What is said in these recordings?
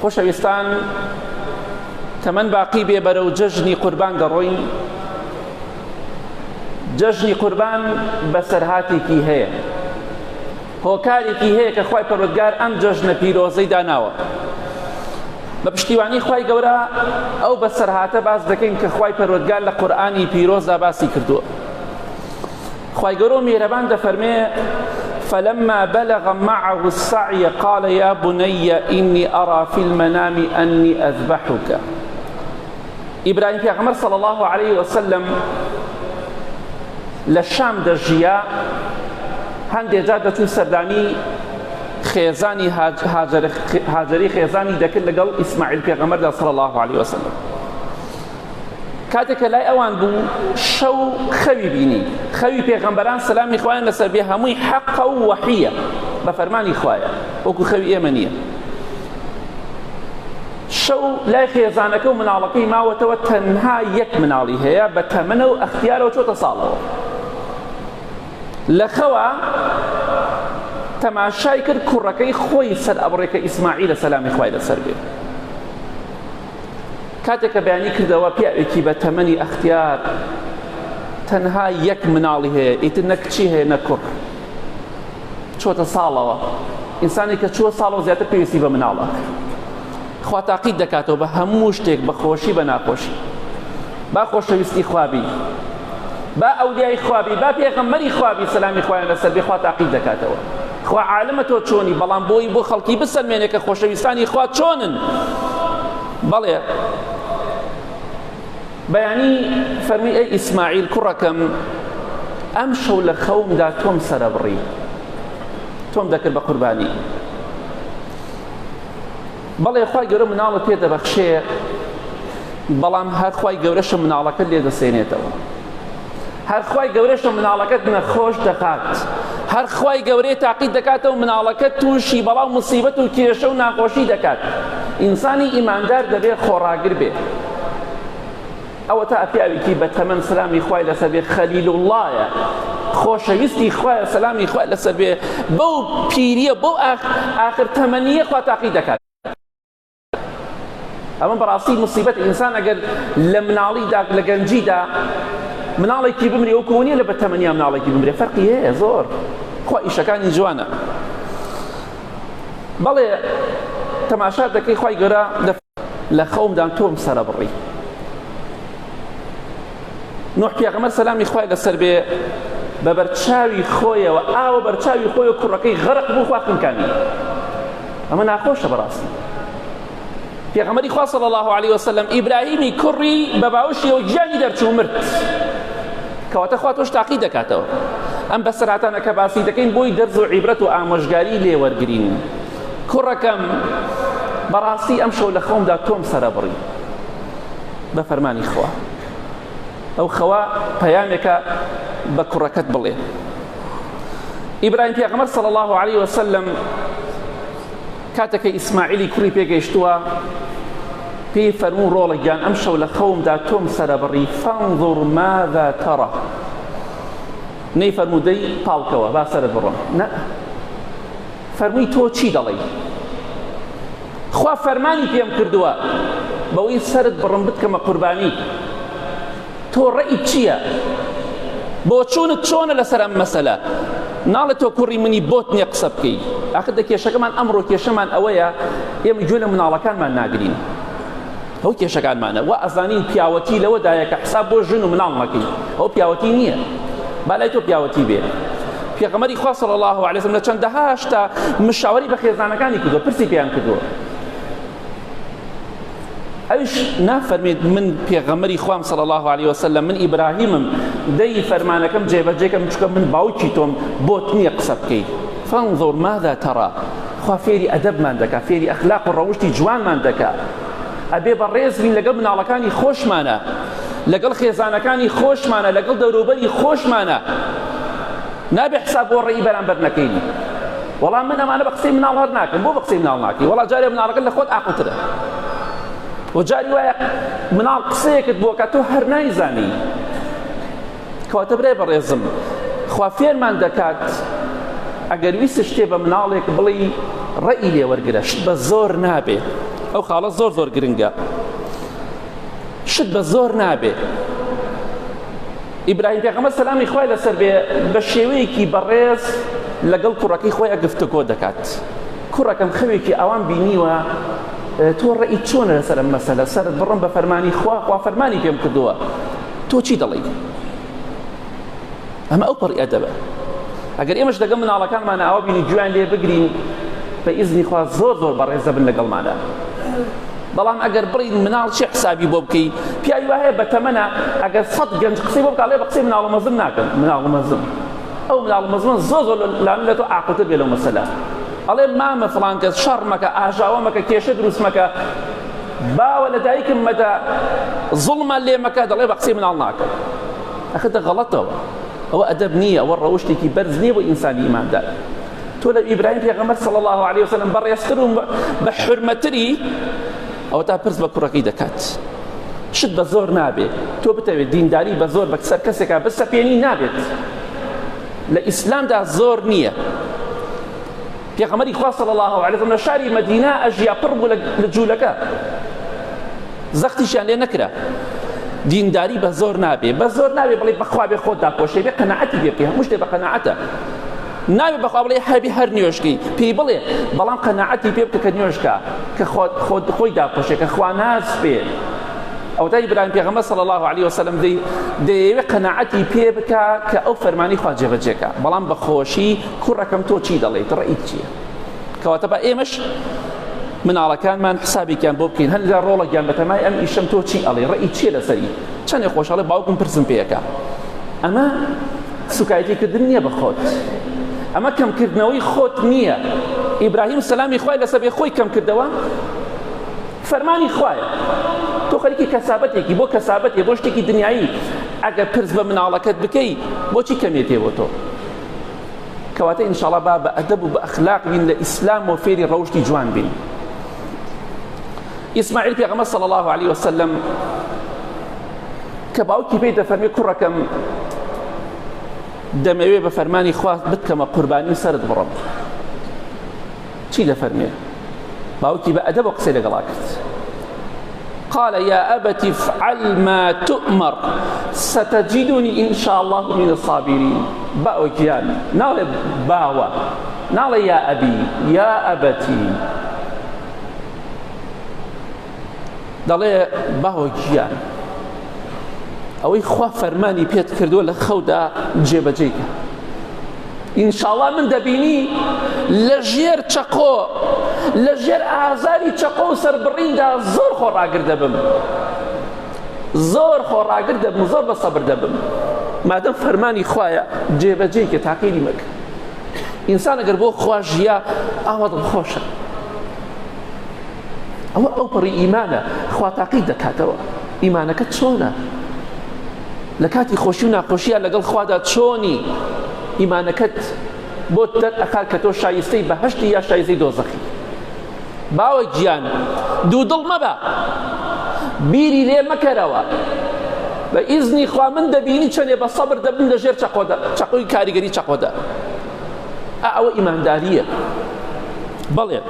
خۆشەویستان تەمەن باقی بێ بەرەو جەژنی قوربان دەڕۆین. جەژنی قوربان بەسەرهاتێکی هەیە، هۆکارێکی هەیە کە خوای پەروەردگار ئەم جەژنە پیرۆزەی داناوە. بە پشتیوانی خوای گەورە ئەو بەسەرهاتە باس دەکەین کە خوای پەروەردگار لە قورئانی پیرۆزدا باسی کردووە. خوای گەورە میهرەبان دەفەرمێ فلما بلغ معه السعي قال يا بني إني أرى في المنام أني أذبحك. إبراهيم پیغمبر صلى الله عليه وسلم للشام دەژیا، هەندێک جار دەچوو سەردانی خێزانی هاجری خێزانی دەکرد لەگەڵ ئیسماعیل پێغەمبەردا صلی الله عليه وسلم. کاتێک کە لای ئەوان بوو شەو خەوی بینی، خەوی پێغەمبەران سەلامی خوایان لەسەر بێ هەمووی حەقە و وەحیە، بە فەرمانی خوایە، وەکو خەوی ئێمە نییە. شەو لای خێزانەکە و مناڵەکەی ماوەتەوە تەنها یەک مناڵی هەیە بە تەمەنە و ئەختیارەوە چۆتە ساڵەوە. لە خەوە تەماشای کرد کوڕەکەی خۆی سەر ئەبڕێکە ئیسماعیلە سەلامی خوای لەسەر بێ. کاتێک کە بەیانی کردەوە پیاوێکی بە تەمەنی ئەختیار تەنها یەک مناڵی هەیە، ئیتر نە کچی هەیە نە کوڕ، چۆتە ساڵەوە. ئینسانی کە چووە ساڵەوە زیاتر پێویستی بە مناڵە. خوا تاقید دەکاتەوە بە هەموو شتێک، بە خۆشی بە ناخۆشی، با خۆشەویستی خوابی، با ئەولیای خوابی، با پێغەمبەری خوابی سەلامی خوایان لەسەر بێ، خوا تاقید دەکاتەوە. خوا عالمە تۆ چۆنی، بەڵام بۆی بۆ خەڵکی بسەلمێنێ کە خۆشەویستانی خوا چۆنن. بەڵێ بەیانی فەرمی ئەی ئیسماعیل کوڕەکەم، ئەم شەو لە خەومدا تۆم سەرە بڕی، تۆم دەکرد بە قوربانی. بەڵێ خوای گەورە مناڵت پێ دەبەخشێ، بەڵام هەر خوای گەورەشە مناڵەکەت لێ دەسێنێتەوە، هەر خوای گەورەشە مناڵەکەت نەخۆش دەکات، هەر خوای گەورەی تاقید دەکاتەوە مناڵەکەت تووشی بەڵاو موسیبەت و کێشە و ناخۆشی دەکات. ئینسانی ئیماندار دەبێت خۆڕاگر بێ. ئەوە تا پیاوێکی بە تەمەن سەلامی خوای لەسەر بێ خەلیل اللهە، خۆشەویستی خوایە سەلامی خوای لەسەر بێ، بەو پیریە بەو ئاخر تەمەنیە خوا تاقید دەکات. ئەمە بەڕاستی موسیبەت ئینسان ئەگەر لە مناڵیدا لە گەنجیدا مناڵێکی بمرێ وەکو نییە لە بەتەمەنیا مناڵێکی بمرێ، فەرقی هەیە زۆر. خوا ئیشەکانی جوانە. بەڵێ تەماشا دەکەی خوای گەورە لە خەومدان تۆم سەرە بڕی. نوح پێغەمبەر سەلامی خوای لەسەر بێ بە بەرچاوی خۆیەوە ئاوە بەرچاوی خۆی کوڕەکەی غەرق بوو خوا خنکانی. ئەمە ناخۆشە بەڕاستی. پێغەمبەری خوا صلی الله عليه وسلم ئیبراهیمی کوڕی بە باوشیەوە گیانی دەرچوو مرد، کەواتە خوا تۆش تاقید دەکاتەوە. ئەم بەسەرهاتانە کە باسی دەکەین بۆی دەرز و عیبرەت و ئامۆژگاری لێ وەرگرین. کوڕەکەم بەڕاستی ئەم شەو لە خەومدا تۆم سەرە بڕی بە فەرمانی خوا. ئەو خەوا پەیامێکە بە کوڕەکەت بڵێ. ئیبراهیم پێغەمبەر صلی الله عليه وسلم کاتێکە ئیسماعیلی کوڕی پێگەیشتووە پێی فەرموو ڕۆڵە گیان ئەم شەو لە خەومدا تۆم سەرە بڕی، فانظر ماذا ترى. نەی فەرموو دەی پاڵکەوە با سەرت بڕۆم، نە، فەرمووی تۆ چی دەڵێی؟ خوا فەرمانی پێم کردووە بەوەی سەرت بڕم بتکەمە قوربانی، تۆ ڕێیت چییە؟ بۆ چوونت چۆنە لەسەر ئەم مەسەلە؟ ناڵێت تۆ کوڕی منی بۆت نییە قسە بکەی. ئاخر کێشەکەمان ئەمڕۆ کێشەمان ئەوەیە ئێمە گوێ لە مناڵەکانمان ناگرین. ئەو کێشەکانمانە وا ئەزانین پیاوەتی لەوەدایە کە حساب بۆ ژن و مناڵ مەکەی، ئەو پیاوەتی نییە، با لای تۆ پیاوەتی بێ. پێغەمبەری خوا صلی الله عليه وسلم لە چەندەها شتا مشاوەری بە خێزانەکانی کردووە، پرسی پێیان کردووە. ئەویش نافەرمێت من پێغەمبەری خوام صلی الله عليه وسلم من ئیبراهیمم دەی فەرمانەکەم جێبەجێکەم چکە من باوکی تۆم بۆت نییە قسە بکەی. فانظر ماذا ترى. خوا فێری ئەدەبمان دەکات، فێری ئەخلاق و ڕەوشتی جوانمان دەکات. ئەبێ بەڕێز بین لەگەڵ مناڵەکانی خۆشمانە، لەگەڵ خێزانەکانی خۆشمانە، لەگەڵ دەوروبەری خۆشمانە. نابێ حساب بۆ ڕێی بەرامبەر نەکەین. وەڵام من ئەمانە بە قسەی مناڵ هەر ناکەم. بۆ بە قسەی مناڵ ناکەی؟ وەڵا جارێ مناڵەکەت لە خۆت ئاقلترە، وجاری وایە مناڵ قسەیەکت بۆ کە تۆ هەر نایزانی. کەواتە برای بەڕێزم، خوا فێرمان دەکات ئەگەر ویستت شتێ بە مناڵێک بڵی ڕێی لێ وەرگرە، شت بە زۆر نابێ. ئەو خاڵە زۆر زۆر گرنگە. شت بە زۆر نابێ. ئیبراهیم پێغەمبەر سەلامی خوای لەسەر بێ بە شێوەیەکی بەڕێز لەگەڵ کوڕەکەی خۆی گفتگۆ دەکات. کوڕەکەم خەوێکی ئەوان بینیوە تۆ ڕێی چۆنە لەسەر ئەم مەسەلە، سەرت بڕم بە فەرمانی خوا فەرمانی پێم کردووە، تۆ چی دەڵێی؟ ئەمە ئەو پەڕی ئەدەبە. ئەگەر ئێمەش لەگەڵ مناڵەکانمان ئاوا بینی گویان لێ بگرین بە ئیزنی خوا زۆر زۆر بەڕێز دەبن لەگەڵمانە. بەڵام ئەگەر بڕین مناڵ چی حسابی بۆ بکەی، پیاوی وایە بە تەمەنە ئەگەر 100 گەنج قسەی بۆ بکڵێ بە قسەی مناڵە مەزن ناکەن. مناڵە مەزن ئەو مناڵە مەزن زۆر زۆر لاوێ لە تۆ عاقڵتر بێ لەو مەسەلە. ئەڵێ مامە فڵان کەس شەڕ مەکە، ئاژاوە مەکە، کێشە دروست مەکە، باوە لە دایکم مەدە، زوڵمە لێ مەکە، دەڵێ بە قسەی مناڵ ناکەن. ئەخەتە غەڵەتەوە، ئەوە ئەدەب نییە، ئەوە ڕەوشتێکی بەرز نییە بۆ ئینسانی ئیماندار. تۆ لە ئیبراهیم پێغەمبەر صلی الله عليه وسلم بەڕێزتر و بە حورمەتری ئەوە تا پرس بە کوڕەکەی دەکات. شت بە زۆر نابێت. تۆ بتەوێت دینداری بە زۆر بەسەر کەسێکا بسەپێنی نابێت. لە ئیسلامدا زۆر نییە. پێغەمبەری خوا صلی الله عليه وسلم لە شاری مەدینە ئەژیا پڕ بوو لە جوولەکە، زەختیشیان لێ نەکرا. دینداری بە زۆر نابێ، بە زۆر نابێ بڵێ بەخوا بێ خۆت داپۆشێ، بێ قەناعەتی بێ بکەی، هەموو شتێ بە قەناعەتە. نابێ بەخوا بڵێ هەبی هەر نوێژکەی، پێی بڵێ بەڵام قەناعەتی پێ بکە کە نوێژکە، کە خۆی داپۆشێ، کە خوا ناز بێ. ئەو تا ئیبراهیم پێغەمبەر صلی الله عليه وسلم دەیەوێت قەناعەتی پێ بکە کە ئەو فەرمانی خوا جێبەجێکە، بەڵام بە خۆشی کوڕەکەم تۆ چی دەڵێیت، ڕێیت چییە؟ کەواتە بە ئێمەش مناڵەکانمان حسابێکیان بۆ بکەین، هەندێک ڕۆڵێکیان بەتەمای ئەم ئیشەم تۆ چی ئەڵێ، ڕێیت چییە لەسەری؟ چەندێک خۆشحاڵێ باوکم پرسم پێیەکە. ئەمە سوکایەتیکردن نییە بە خۆت، ئەمە کەمکردنەوەی خۆت نییە. ئیبراهیم سەلامی خوای لەسەر بێ خۆی کەم کردەوە، فەرمانی خوایە. تۆ خەریکی کەسابەتێکی بۆ کەسابەتێ بۆ شتێکی دنیایی ئەگەر پرس بە مناڵەکەت بکەی بۆچی کەمێتێ بۆ تۆ؟ کەواتە ئینشاڵڵا با بە ئەدەب و بە ئەخلاق بین لە ئیسلام و فێری ڕەوشتی جوان بین. ئیسماعیل پێغەمبەر صلی الله عليه وسلم کە باوکی پێی دەفەرمێ کوڕەکەم دەمەوێ بە فەرمانی خوا بتکەمە قوربانی سەرت بڕم، چی دەفەرمێ؟ باوکی بە ئەدەب و قسەی لەگەڵا کرد. قال يا أبت افعل ما تؤمر ستجدني إن شاء الله من الصابرين. باو جيان نالي باوا نالي يا أبي يا أبتي، دەڵێ باو جیان ئەوەی خوا فەرمانی پێت کردووە لە خەودا جێبەجێکە. ئینشاءڵڵا من دەبینی لە ژێر چەقۆ، لە ژێر ئازاری چەقۆ و سەربڕیندا زۆر خۆڕاگر دەبم، زۆر خۆڕاگر دەبم، زۆر بە سەبر دەبم. مادەم فەرمانی خوایە جێبەجێکە، تاقیری مەکە. ئینسان ئەگەر بۆ خوا ژیا ئاوا دڵخۆشە. ئەو پەڕی ئیمانە، خوا تاقی دەکاتەوە. ئیمانەکە چۆنە؟ لە کاتی خۆشی و ناخۆشیە لەگەڵ خوادا چۆنی؟ ئیمانەکەت بۆ دەرئەکات کە تۆ شایستەی بەهەشتی یا شایستەی دۆزەخی. باوە گیان دوو دڵ مەبە، بیری لێ مەکەرەوە. بە ئیزنی خوا من دەبینی چەندێ بە سەبر دەبن لە ژێر چەقۆی کاریگەری چەقۆدا. ئەوە ئیمانداریە. بەڵێ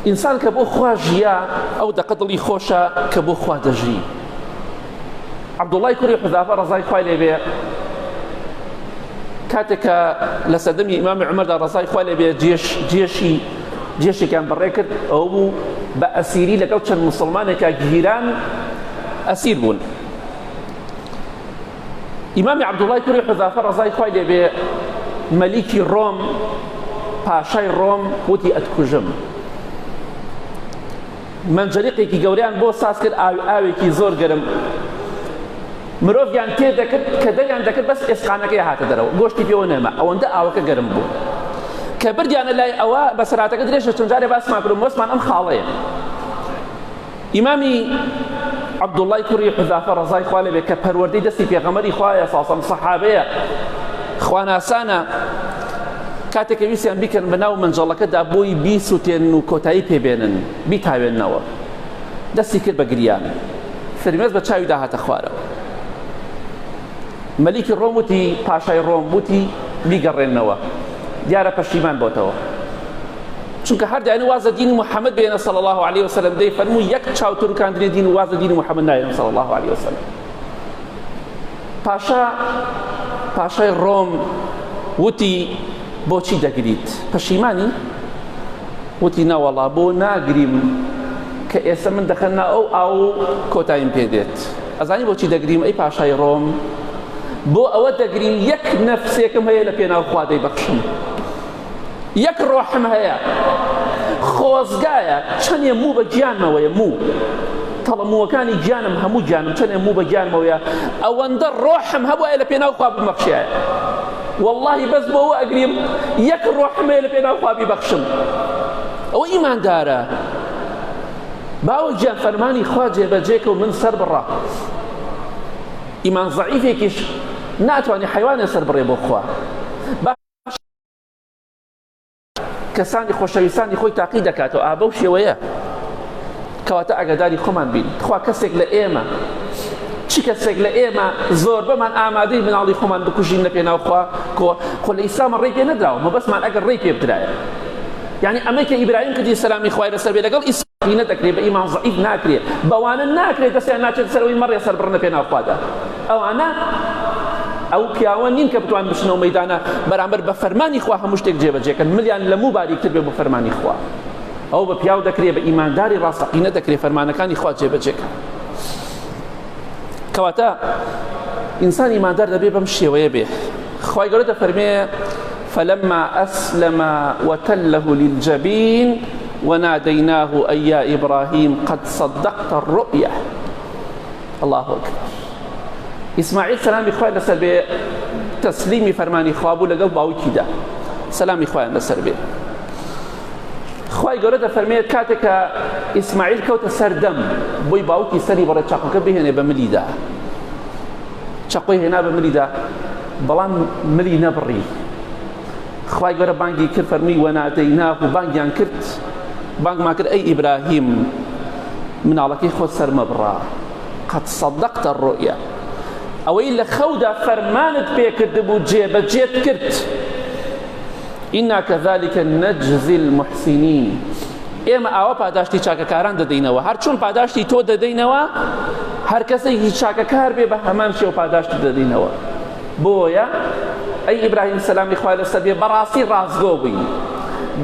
ئینسان کە بۆ خوا ژیا ئەو دەقە دڵی خۆشە کە بۆ خوا دەژی. عەبدوڵڵای کوڕی حوذافە ڕەزای خوای لێ بێ کاتێکە لە سەردەمی ئیمامی عومەردا ڕەزای خوای لێ بێ جێشێکیان بەڕێ کرد، ئەوە بوو بە ئەسیری لەگەڵ چەند موسڵمانێکە گیران ئەسیر بوون. ئیمامی عەبدوڵڵای کوڕی حوذافە ڕەزای خوای لێ بێ مەلیکی ڕۆم، پاشای ڕۆم وتی ئەتکوژم. منجەلیقێکی گەوریان بۆ ساز کرد، ئاوێکی زۆر گەرم، مرۆڤیان تێ دەکرد کە دەریان دەکرد بەس ئێسقانەکەی هاتە دەرەوە، گۆشتی پێوە نەما، ئەوەندە ئاوەکە گەرم بوو. کە بردیانە لای ئەوە بەسەراتەکە درێژە، چەند جارێ باسمان کردم وەسمان ئەم خاڵەیە. ئیمامی عەبدوڵڵای کوڕی حوذافە ڕەزای خوا لێ بێ کە پەروەردەی دەستی پێغەمبەری خوایە ساسەم سەحابەیە خواناسانە، کاتێکە ویسیان بیکەن بەناو منجەڵەکەدا بۆی بیسووتێن و کۆتایی پێبێنن، بیتاوێننەوە، دەستی کرد بە گریان، فرمێز بە چاوی داهاتە خوارەوە. مەلیکی ڕۆم وتی، پاشای ڕۆم وتی بیگەڕێنەوە، دیارە پەشیمان بۆتەوە. چونکە هەر دایانە وازە دینی محەممەد بێنە صلی الله عليه وسلم دەی فەرمووی یەک چاوتڕکاندنی دین و وازە دینی محەممەد نایەنە صلی الله عليه وسلم. پاشای ڕۆم وتی بۆچی دەگریت؟ پەشیمانی؟ وتی نەوەڵا بۆ ناگریم کە ئێستا من دەخەنە ئەو کۆتاییم پێدێت. ئەزانی بۆچی دەگریم ئەی پاشای ڕۆم؟ بۆ ئەوە دەگریم یەک نەفسێکم هەیە لە پێناو خوا دەیبەخشم، یەک ڕۆحم هەیە خۆزگایە، چەندێ موو بە گیانمەوەیە، موو تەڵەمووەکانی گیانم هەموو گیانم چەندێ موو بە گیانمەوەیە، ئەوەندە ڕۆحم هەبووە لە پێناو خوا بمەخشایە. واللهی بەس بۆ ئەوە ئەگریم یەک ڕۆحم هەیە لە پێناو خوا بیبەخشم. ئەوە ئیماندارە. باوە گیان فەرمانی خوا جێبەجێکە و من سەر بڕا. ئیمان زەعیفێکیش ناتوانێ حەیوانێ سەر بڕێ بۆ خوا. کەسانی خۆشەویستانی خۆی تاقی دەکاتەوە ئابە و شێوەیە. کەواتە ئاگاداری خۆمان بین. خوا کەسێک لە ئێمە، چی کەسێک لە ئێمە زۆر بەمان ئامادەی مناڵی خۆمان بکوژین لە پێناو خوا، خۆ لە ئیسلامە ڕێی پێ نەدراوە، مەبەستمان ئەگەر ڕێی پێ بدرایە. یعنی ئەمەی کە ئیبراهیم کردی سەلامی خوای لەسەر بێ لەگەڵ ئیسلامی نەدەکرێت، بە ئیمان زەعیف ناکرێت، بەوانە ناکرێت دەستیان ناچێت سەرەوەی مەڕێ سەر بڕنە پێناو خوادا. ئەوانە ئەو پیاوە نین کە بتوان بشنەوە مەیدانە بەرامبەر بە فەرمانی خوا هەموو شتێک جێبەجێکەن، ملیان لە موو باریکتر بێ بۆ فەرمانی خوا. ئەو بە پیاو دەکرێت، بە ئیمانداری ڕاستەقینە دەکرێت فەرمانەکانی خوا جێبەجێکە. کەواتە ئینسان ئیماندار دەبێ بەم شێوەیە بێ. خوای گەورە دەفەرمێ فلما أسلم وتله للجبين وناديناه أي يا إبراهيم قد صدقت الرؤيا. الله أكبر. إسماعيل سلامي خوای لەسەر بێ تەسلیمی فەرمانی خوا بوو لەگەڵ باوکیدا، سلامی خوایان لەسەر بێ. خوای گەورە دەفەرمێت کاتێکە ئیسماعیل کەوتە سەردەم بۆی باوکی سەری بەڕێ چاقەکە بهێنێ بە ملیدا، چاقۆی هێنا بە ملیدا، بەڵام ملی نەبڕی. خوای گەورە بانگی کرد فەرمووی وەنادەیناه و بانگیان کرد، بانگمان کرد ئەی ئیبراهیم مناڵەکەی خۆت سەرمە بڕا، قەد صەدەقتە الرؤیا. ئەوەی لە خەودا فەرمانت پێکردبوو جێبەجێت کرد. ئینا کەذالکە نەجزی المحسینین. ئێمە ئاوا پاداشتی چاکەکاران دەدەینەوە، هەر چۆن پاداشتی تۆ دەدەینەوە، هەر کەسێکی چاکەکار بێ بە هەمان شێوە پاداشتی دەدەینەوە. بۆیە ئەی ئیبراهیم سەلامی خوای لەسەر بێ بەڕاستی ڕازگۆ بووی،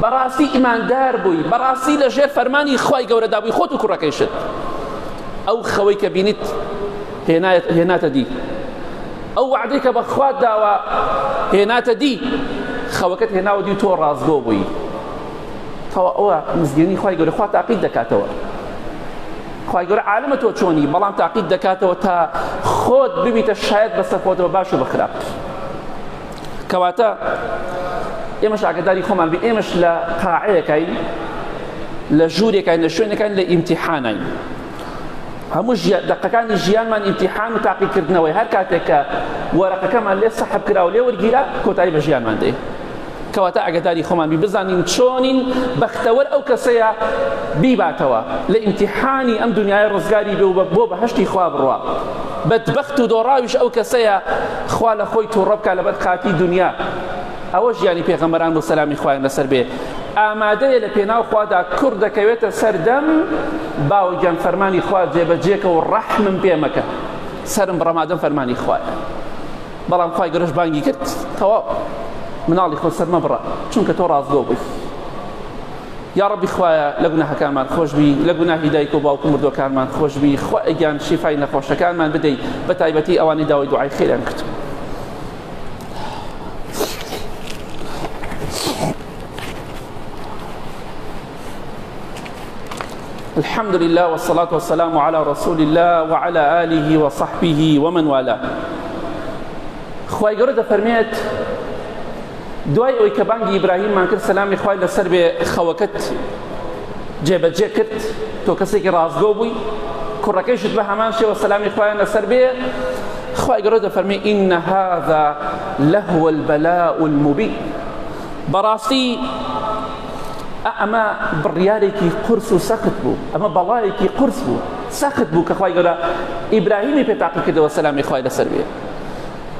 بەڕاستی ئیماندار بووی، بەڕاستی لەژێر فەرمانی خوای گەورەدا بووی خۆت و کوڕەکەیشت. ئەو خەوەی کە بینیت هێناتە دی، ئەو وعدەی کە بە خوات داوە هێناتە دی، خەوەکەت هێناوە دی و تۆ ڕازگۆ بووی. تەوا ئەوە مزگەرنی خوای گەورە خوا تاقید دەکاتەوە. خوای گەورە عالمە تۆ چۆنی، بەڵام تاقید دەکاتەوە تا خۆت ببیتە شایەت بەسەر خۆتەوە باش و بەخراپ. کەواتە ئێمەش ئاگاداری خۆمان بین، ئێمەش لە قاعەیەکین، لە ژوورێکین، لە شوێنەکین، لە ئیمتیحانین. هەموو دەقەکانی ژیانمان ئیمتیحان و تاقیکردنەوەی. هەر کاتێک کە وەرەقەکەمان لێ سەحب کرا و لێ وەرگیرا کۆتایی بە ژیانمان دێ. کەواتە ئاگاداری خۆمان بی، بزانین چۆنین بەختەوەر ئەو کەسەیە بیباتەوە لە ئیمتیحانی ئەم دنیای ڕزگاری بێ و بۆ بەهەشتی خوا بڕوا. بەدبەخت و دۆڕاویش ئەو کەسەیە خوا لە خۆی تووڕە بکات لە بەدقاتی دنیا. ئەوە ژیانی پێغەمبەران بۆ سەلامی خوایان لەسەر بێ. ئامادەیە لە پێناو خوادا کوڕ دەکەوێتە سەردەم، باوەگیان فەرمانی خوا جێبەجێکە و ڕەحمم پێ مەکە، سەرم بڕەمادەم فەرمانی خوایە. بەڵام خوای گەورەش بانگی کرد تەواو مناڵی خۆ سەرمە بڕە، چونکە تۆ ڕازگۆ بووی. یا ڕەبی خوایە لە گوناهەکانمان خۆشبی، لە گوناهی دایک و باوک و مردوەکانمان خۆشبی، خوایگیان شیفای نەخۆشەکانمان بدەی، بە تایبەتی ئەوانەی داوای دوعای خێریان کرد. الحمد لله والصلاة والسلام على رسول الله وعلى آله وصحبه ومن والاه. خوای گەورە دەفەرمێت دوای ئەوەی کە بانگی ئیبراهیممان کرد سەلامی خوای لەسەر بێ، خەوەکەت جێبەجێ کرد، تۆ کەسێکی ڕازگۆ بووی، کوڕەکەیشت بە هەمان شێوە سەلامی خوایان لەسەر بێ. خوای گەورە دەفەرمێ ئین هذا لهو البلاء المبین. بەڕاستی ئەمە بڕیارێکی قورس و سەخت بوو، ئەمە بەڵایەکی قورس بوو، سەخت بوو کە خوای گەورە ئیبراهیمی پێ تاقی کردەوە سەلامی خوای لەسەر بێ.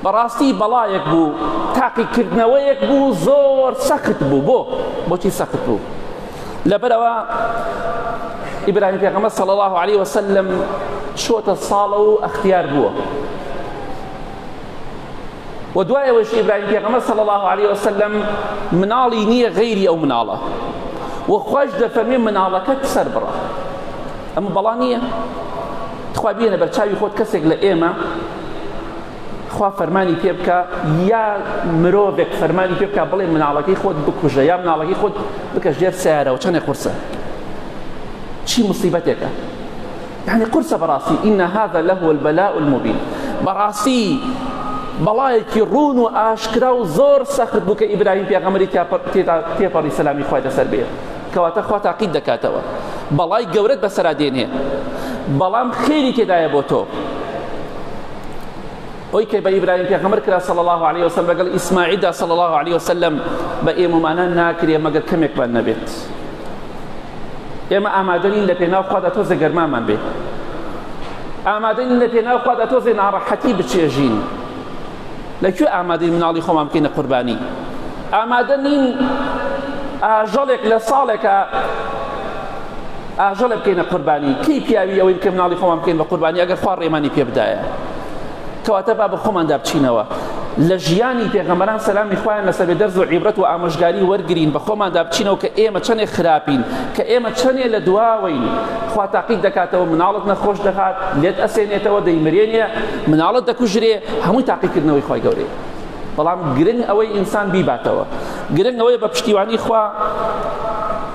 بەڕاستی بەڵایەک بوو، تاقیکردنەوەیەک بوو زۆر سەخت بوو. بۆچی سەخت بوو؟ لەبەرەوە ئیبراهیم پێغەمبەر صلی الله عليه وسلم چۆتە ساڵە و ئەختیار بووە و دوای ئەوەش ئیبراهیم پێغەمبەر صلی الله عليه وسلم مناڵی نییە غەیری ئەو مناڵە و خوش دەفەرمێ مناڵەکەت سەر بڕە ئەمە بەڵا نییە خوا بێنە بەرچاوی خۆت کەسێک لە ئێمە خوا فەرمانی پێ بکە یا مرۆڤێک فەرمانی پێ بکە بڵێ مناڵەکەی خۆت بکوژە یا مناڵەکەی خۆت بکە ژێر سیارەوە چەندێک قورسە چی مصیبەتێکە يعني قرصة براسي إن هذا لهو البلاء المبين براسي بەڵایەکی ڕوون و ئاشکرا و زۆر سەخت بوو کە ئیبراهیم پێغەمبەری تێپەڕی سەلامی خوای لەسەر بێ کەواتە خوا تاقید دەکاتەوە بەڵای گەورەت بەسەرا دێنێ بەڵام خێری تێدایە بۆ تۆ ئەوەی کە بە ئیبراهیم پێغەمبەر کرا صلی الله عليه وسلم لەگەڵ ئیسماعیلدا صلی الله عليه وسلم بە ئێمەمانە ناکرێ مەگەر کەمێکمان نەبێت ئێمە ئامادەنین لە پێناو خوادا تۆزێ گەرمامان بێ ئامادەنین لە پێناو خوادا تۆزێ ناڕەحەتی بچێژین لەکوێ ئامادەین مناڵی خۆمان بکەینە قوربانی ئامادەنین ئاژەڵێک لە ساڵێکە ئاژەڵێ بکەینە قوربانی کەی پیاوی ئەوەی بکە مناڵی خۆمان بکەین بە قوربانی ئەگەر خوا ڕێمانی پێ بدایە کەواتە با بە خۆماندا بچینەوە لە ژیانی پێغەمبەران سەلامی خوایان لەسەر بێ دەرز و عیبرەت و ئامۆژگاری وەرگرین بە خۆماندا بچینەوە کە ئێمە چەندێک خراپین کە ئێمە چەندێ لە دواوەین خوا تاقید دەکاتەوە مناڵت نەخۆش دەهات لێت ئەسێنێتەوە دەیمرێنێ مناڵت دەکوژرێ هەمووی تاقیدکردنەوەی خوای گەورەیە بەڵام گرنگ ئەوەی ئینسان بیباتەوە گرنگ ئەوەیە بە پشتیوانی خوا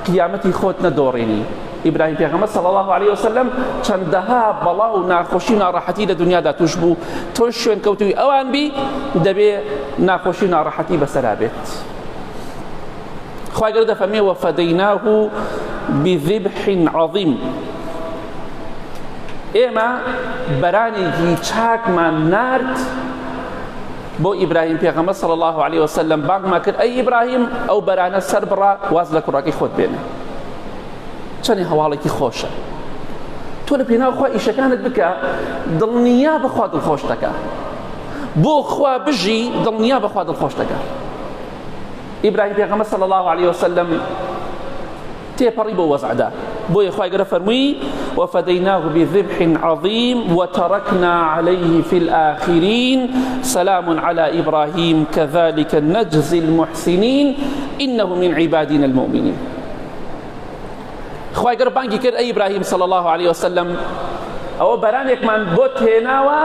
قیامەتی خۆت نەدۆڕێنی ئیبراهیم پێغەمبەر صلی الله عليه وسلم چەندەها بەڵا و ناخۆشی و ناڕەحەتی لە دنیادا توش بوو تۆش شوێن کەوتووی ئەوان بی دەبێ ناخۆشی و ناڕەحەتی بەسەرا بێت خوای گەورە دەفەرمێ وەفەدەیناه بذبح عظیم ئێمە بەرانێکی چاکمان نارد بۆ ئیبراهیم پێغەمبەر صلی الله عليه وسلم بانگمان کرد ئەی ئیبراهیم ئەو بەرانە سەر بڕا واز لە کوڕاکەی خۆت بێنێ چەندی هەواڵێکی خۆشە تۆ لە پێناو خوا ئیشەکانت بکە دڵنیا بەخوا دڵخۆش دەکە بۆ خوا بژی دڵنیا بەخوا دڵخۆش دەکە ئیبراهیم پێغەمبەر صلی الله عليه وسلم تێپەڕی بۆ وەزعدا بۆیە خوای گەورە فەرمووی وفديناه بذبح عظيم وتركنا عليه في الآخرين سلام على إبراهيم كذلك نجزي المحسنين إنه من عبادنا المؤمنين خوای گەورە بانگی کرد ئەی ئیبراهیم صلی الله عليه وسلم ئەوە بەرانێکمان بۆت هێناوە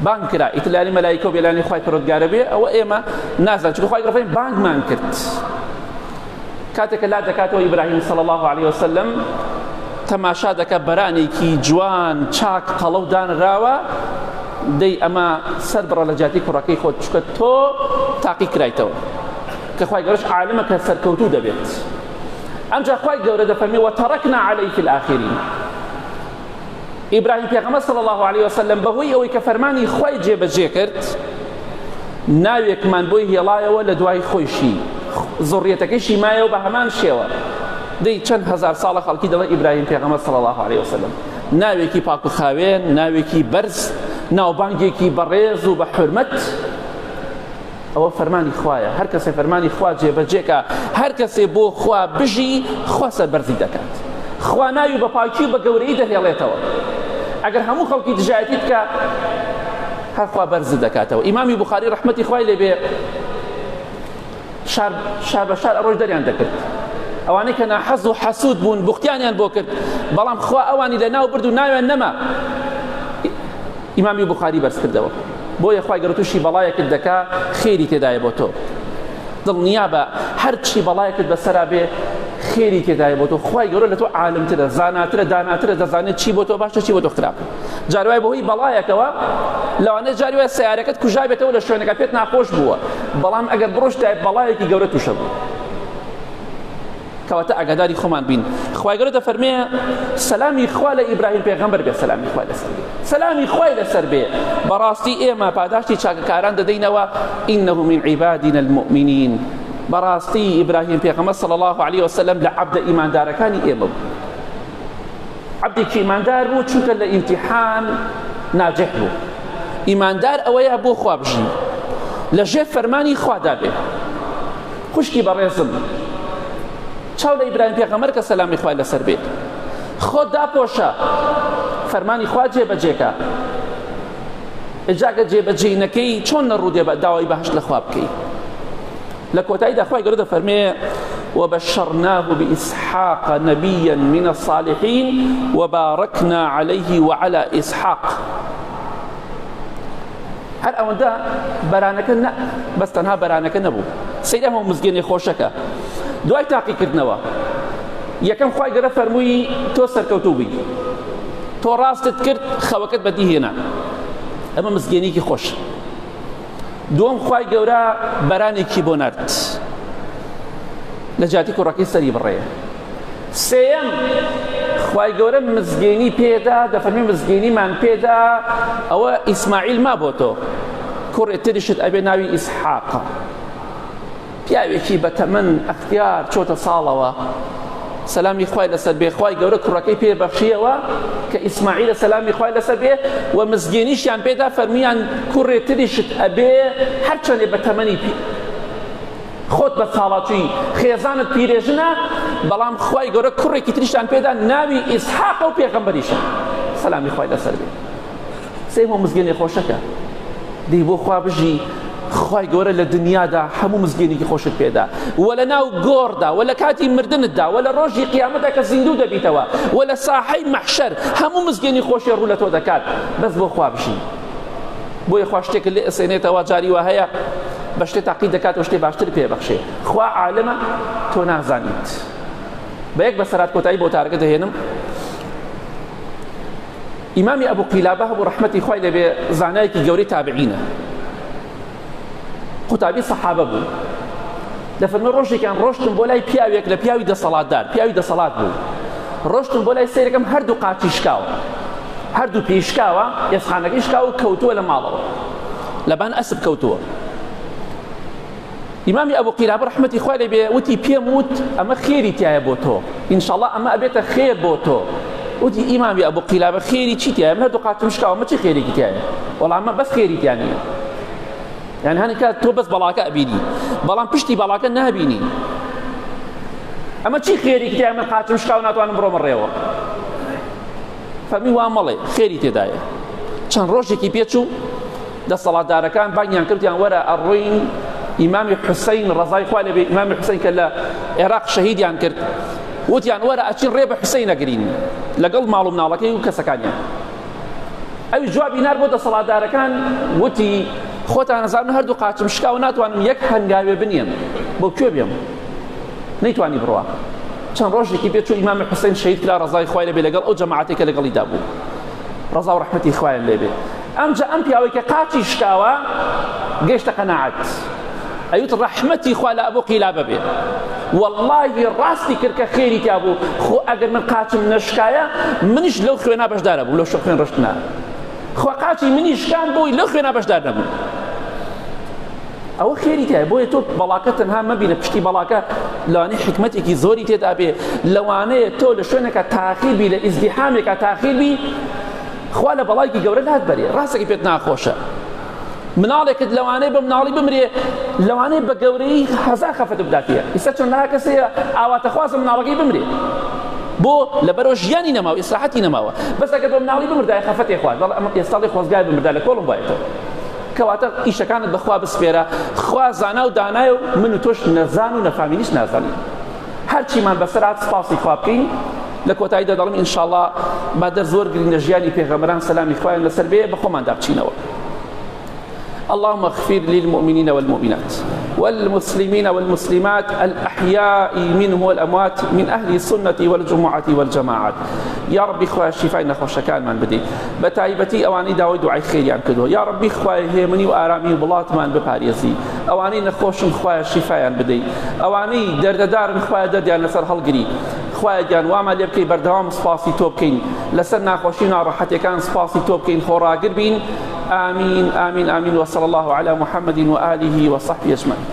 بانگ کرا ئیتلانی مەلایکە و بێلانی خوای پەروەردگارە بێ ئەوە ئێمە نازانین چونکە خوای گەورە فەرمووی بانگمان کرد کاتێکە لا دەکاتەوە ئیبراهیم صلی الله عليه وسلم تەماشا دەکە بەرانێکی جوان چاک قەڵەو دانراوە دەی ئەمە سەر بڕە لە جاتی کوڕەکەی خۆت چونکە تۆ تاقی کرایتەوە کە خوای گەورەش عالمە کە سەرکەوتوو دەبێت ئەمجا خوای گەورە دەفەرمێ وتركنا عليه في الآخرين ئیبراهیم پێغەمبەر صلی الله عليه وسلم بەهۆی ئەوەی کە فەرمانی خوای جێبەجێ کرد ناوێکمان بۆی هێڵایەوە لە دوای خۆیشی زۆڕیەتەکەیشی مایەوە بە هەمان شێوە دەی چەند هەزار ساڵە خەڵکی دەڵێ ئیبراهیم پێغەمبەر صلی الله عليه وسلم ناوێکی پاک و خاوێن ناوێکی بەرز ناوبانگێکی بەڕێز و بە حورمەت ئەوە فەرمانی خوایە هەر کەسێ فەرمانی خوا جێبەجێکە هەر کەسێ بۆ خوا بژی خوا سەربەرزی دەکات خوا ناوی بە پاکی و بە گەورەی دەهێڵێتەوە ئەگەر هەموو خەڵکی دژایەتی بکە هەر خوا بەرز دەکاتەوە ئیمامی بوخاری ڕەحمەتی خوای لێبێ شار بە شار ئەڕۆژ دەریان دەکرد ئەوانەی کە ناحەز و حەسوود بوون بوختیانیان بۆ کرد بەڵام خوا ئەوانی لە ناو برد و ناویان نەما ئیمامی بوخاری بەرز کردەوە بۆیە خوای گەورە تووشی بەڵایەکت دەکا خێری تێدایە بۆ تۆ دڵنیا بە هەر چی بەڵایەکت بەسەرا بێ خێری تێدایە بۆ تۆ خوای گەورە لە تۆ عالمترە زاناترە داناترە دەزانێت چی بۆ تۆ باشە چی بۆ تۆ خراپە جار وای بەهۆی بەڵایەکەوە لەوانەیە جاری وایە سەیارەکەت کوژا بێتەوە لە شوێنەکە پێت ناخۆش بووە بەڵام ئەگەر بڕۆشتای بەڵایەکی گەورە تووشە بوو کەواتە ئاگاداری خۆمان بین خوای گەورە دەفەرمێ سەلامی خوا لە ئیبراهیم پێغەمبەر بێ سەلامی خوای لەسەر بێ سەلامی خوای لەسەر بێ بەڕاستی ئێمە پاداشتی چاکەکاران دەدەینەوە إنه من عبادنا المؤمنين بەڕاستی ئیبراهیم پێغەمبەر صلی الله عليه وسلم لە عەبدە ئیماندارەکانی ئێمە بوو عەبدێکی ئیماندار بوو چونکە لە ئیمتیحان ناجح بوو ئیماندار ئەوەیە بۆ خوا بژی لەژێر فەرمانی خوادا بێ خوشکی بەڕێزم چاو لە ئیبراهیم پێغەمبەر کە سەلامی خوای لەسەر بێت خۆت داپۆشە فەرمانی خوا جێبەجێکە ئجاکە جێبەجێ نەکەی چۆن نەڕوودێ بە داوای بەهەشت لە خوا بکەی لە کۆتاییدا خوای گەورە دەفەرمێ وبشرناه بإسحاق نبيا من الصالحين وباركنا عليه وعلى إسحاق هەر ئەوەندە بەرانەکە بەس تەنها بەرانەکە نەبوو سەیدا هەموو مزگەێنی خۆشەکە دوای تاقیکردنەوە یەکەم خوای گەورە فەرمووی تۆ سەرکەوتوو بی تۆ ڕاستت کرد خەوەکەت بەدیهێنا ئەمە مزگەێنێکی خۆش دووەم خوای گەورە بەرانێکی بۆ نارد لە جاتی کوڕەکەی سەری بڕێ سێیەم خوای گەورە مزگەێنی پێدا دەفەرمێ مزگەێنیمان پێدا ئەوە ئیسماعیل ما بۆ تۆ کوڕێ تریشت ئەبێ ناوی ئیسحاقە پیاوێکی بەتەمەن ئەختیار چۆتە ساڵەوە سەلامی خوای لەسەر بێ خوای گەورە کوڕەکەی پێبەخشیەوە کە ئیسماعیلە سەلامی خوای لەسەر بێ و مزگەێنیشیان پێدا فەرمیان کوڕێ تریشت ئەبێ هەرچەندێ بەتەمەنی خۆت بە ساڵاتوی خێزانت پیرێژنە بەڵام خوای گەورە کوڕێکی تریشتان پێدا ناوی ئیسحاقە و پێغەمبەریشە سەلامی خوای لەسەر بێ سێم و مزگەێنی خۆشەکە دەی بۆ خوا بژی خوای گەورە لە دنیادا هەموو مزگەێنێکی خۆشت پێدا وە لە ناو گۆڕدا وە لە کاتی مردنتدا وە لە ڕۆژی قیامەتدا کە زیندوو دەبیتەوە وە لە ساحەی مەحشەر هەموو مزگەێنی خۆشی ڕوو لە تۆ دەکات بەس بۆ خوا بژی بۆیە خوا شتێک لێ ئەسێنێتەوە جاری وا هەیە بە شتێ تاقی دەکات و شتێ باشتر پێبەخشێ خوا عالەمە تۆ نازانیت بە یەک بەسەرات کۆتایی بۆ تارگە دەهێنم ئیمامی ئەبوو قیلابە هەبوو ڕەحمەتی خوای لەبێ زانایەکی گەورەی تابعینە قوتابی سەحابە بوو دەفەرمێ ڕۆژێکیان ڕۆشتم بۆ لای پیاوێک لە پیاوی دەسەڵاتدار پیاوی دەسەڵات بوو ڕۆشتم بۆ لای سەیرەکەم هەردوو قاچی شکاوە هەردوو پێشکاوە ئێسخانەکەی شکاوە و کەوتووە لە ماڵەوە لەبان ئەسب کەوتووە ئیمامی ئەبوو قیلابە ڕەحمەتی خوای لێبێ وتی پێم وت ئەمە خێری تایە بۆ تۆ ئینشاءڵڵا ئەمە ئەبێتە خێر بۆ تۆ وتی ئیمامی ئەبوو قیلابە خێری چی تایە من هەردوو قاچم شکاوە ئەمە چی خێرێکی تایە وەڵام ئەمە بەس خێری تیا نییە یعنی هەنی کات تۆ بەس بەڵاکە ئەبینی بەڵام پشتی بەڵاکە نابینی ئەمە چی خێرێکی تایە من قاچم شکاوە ناتوانم بڕۆمە ڕێوە فەرمی وا مەڵێ خێری تێدایە چەند ڕۆژێکی پێچوو دەسەڵاتدارەکان بانگیان کردیان وەرە ئەڕۆین ئیمامی حوسەین ڕەزای خوای لێبێ ئیمامی حوسەین کە لە عێراق شەهیدیان کرد وتیان وەرە ئەچین ڕێ بە حوسەین ئەگرین لەگەڵ ماڵ و مناڵەکەی و کەسەکانیان ئەوی جوابی نار بۆ دەسەڵاتدارەکان وتی خۆتان نەزانن هەردوو قاچم شکاوە ناتوانم یەک هەنگاوێ بنێم بۆ کوێ بێم نەیتوانی بڕوا چەند ڕۆژێکی پێچوو ئیمامی حوسەین شەهید کرا ڕەزای خوای لێبێ لەگەڵ ئەو جەماعەتێک کە لەگەڵیدا بوو ڕەزا و ڕەحمەتی خوایان لێبێ ئەمجا ئەم پیاوەی کە قاچی شکاوە گەیشتە قەناعەت ئەیوت ڕەحمەتی خوا لە ئەبوو قیلابە بێ واللهی ڕاستی کرد کە خێری تیا بوو خۆ ئەگەر من قاچم نەشکایە منیش لەو خوێنە بەشدارە بوو لەو خوێن ڕشتنا خۆ قاچی منی شکان بۆی لەو خوێنە بەشدار نەبوو ئەوە خێری تایە بۆیە تۆ بەڵاکە تەنها مەبینە پشتی بەڵاکە لەوانەیە حکمەتێکی زۆری تێدا بێ لەوانەیە تۆ لە شوێنێکە تاخیر بی لە ئیزدیحامێکە تاخیر بی خوا لە بەڵایکی گەورە لات بەرێ ڕاستەکە پێت ناخۆشە مناڵێکت لەوانەیە بە مناڵی بمرێ لەوانەیە بە گەورەی هەزار خەفەت بداتیە ئیستا چۆن لەها کەسەیە ئاواتەخوازە مناڵەکەی بمرێ بۆ لەبەرەوە ژیانی نەماوە ئیسراحەتی نەماوە بەس ئەگەر بە مناڵی بمردایە خەفەتێ خوارد بەڵام ئەمە ئێستاڵی خۆزگای بمردا لە کۆڵم وایەتەوە کەواتە ئیشەکانت بەخوا بسپێرە خوا زانا و دانایە و من و تۆش نەزان و نەفامینیش نازانین هەرچیمان بەسەرات سپاسی خوا بکەین لە کۆتاییدا دەڵێم ئینشاءڵڵا با دەرز وەرگرین لە ژیانی پێغەمبەران سەلامی خوایان لەسەر بێ بە خۆماندا بچینەوە اللهم اغفر للمؤمنين والمؤمنات والمسلمين والمسلمات الأحياء منهم والأموات من أهل السنة والجمعة والجماعات يا ربي خواه الشفاء نخوش كان من بدي بتايبتي أواني داوي دعاء خير يعني كده يا ربي خواه هيمني وآرامي بلات من بباريزي أواني نخوش خواه الشفاء بدي أواني درددار خواه درد يعني نصر هالقري خواه جان وعمل يبكي بردوام سپاسی توبكين لسنا خوشينا راحتي كان سپاسی توبكين خورا قربين آمين آمين آمين وصلى الله على محمد وآله وصحبه أجمعين